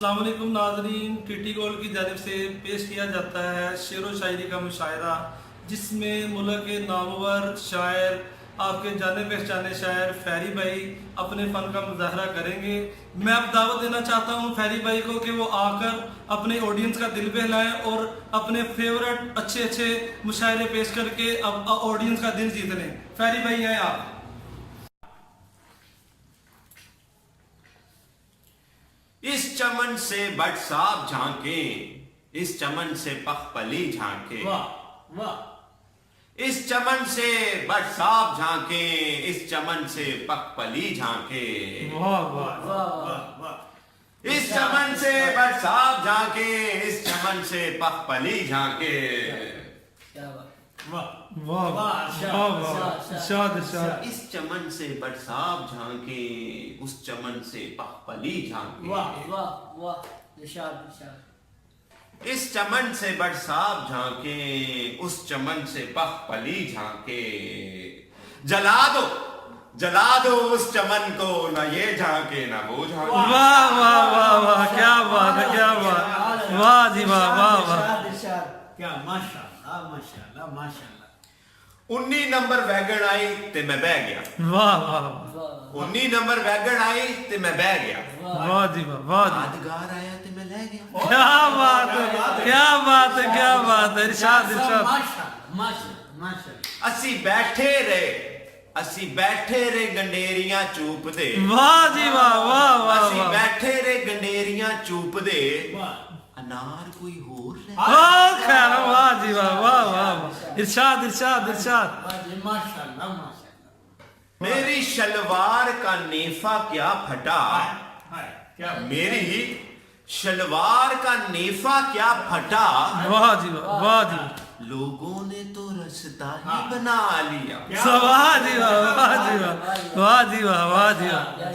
अस्सलाम वालेकुम नाज़रीन, टीटी गोल्ड की जानिब से पेश किया जाता है शेर व शायरी का मुशायरा, जिसमें मुल्क के नामवर शायर, आपके जाने पहचाने शायर फैरी भाई अपने फ़न का मुजाहरा करेंगे। मैं अब दावत देना चाहता हूँ फैरी भाई को कि वो आकर अपने ऑडियंस का दिल बहलाएं और अपने फेवरेट अच्छे अच्छे मुशायरे पेश करके अब ऑडियंस का दिल जीत लें। फैरी भाई हैं आप। इस चमन से बट साहब झांके, इस चमन से पखपली झांके, वाह वाह। इस चमन से बट साहब झांके, इस चमन से पखपली झांके, वाह वाह वाह वाह। इस चमन से बट साहब झांके, इस चमन से पखपली झांके। क्या बात, वाह वाह वाह वाह, शाद शाद। इस चमन से बट साहब झांके, उस चमन से पखपली झांके, वाह वाह वाह। निशाद निशाद। इस चमन से बट साहब झांके, उस चमन से पखपली झांके। जला दो उस चमन को, न ये झांके न वो झांके। वाह वाह वाह वाह, क्या बात है, क्या बात, वाह जी वाह वाह वाह। निशाद क्या, माशाल्लाह माशाल्लाह माशाल्लाह। 19 नंबर वैगन आई ते मैं बह गया, वाह वाह 19 नंबर वैगन आई ते मैं बह गया, वाह जी वाह वाह जी। यादगार आया ते मैं ले गया। क्या बात है, क्या बात है, क्या बात है, इरशाद इरशाद। माशाल्लाह माशाल्लाह माशाल्लाह। ਅਸੀਂ बैठे रे गंडेरियां चूप दे। वाह जी वाह वाह वाह ਅਸੀਂ वाह। बैठे रे गंडेरियां चूप दे, वाह अनार कोई होर ले। ओ खैर, वाह जी वाह वाह वाह वाह, इरशाद इरशाद इरशाद। वाह जी, माशाल्लाह माशाल्लाह। मेरी शलवार का नेफा क्या फटा, हाय क्या मेरी शलवार का नेफा क्या फटा, वाह जी वाह वाह जी। लोगों ने तो रास्ता ही बना लिया। वाह जी वाह वाह जी वाह, वाह जी वाह वाह जी वाह।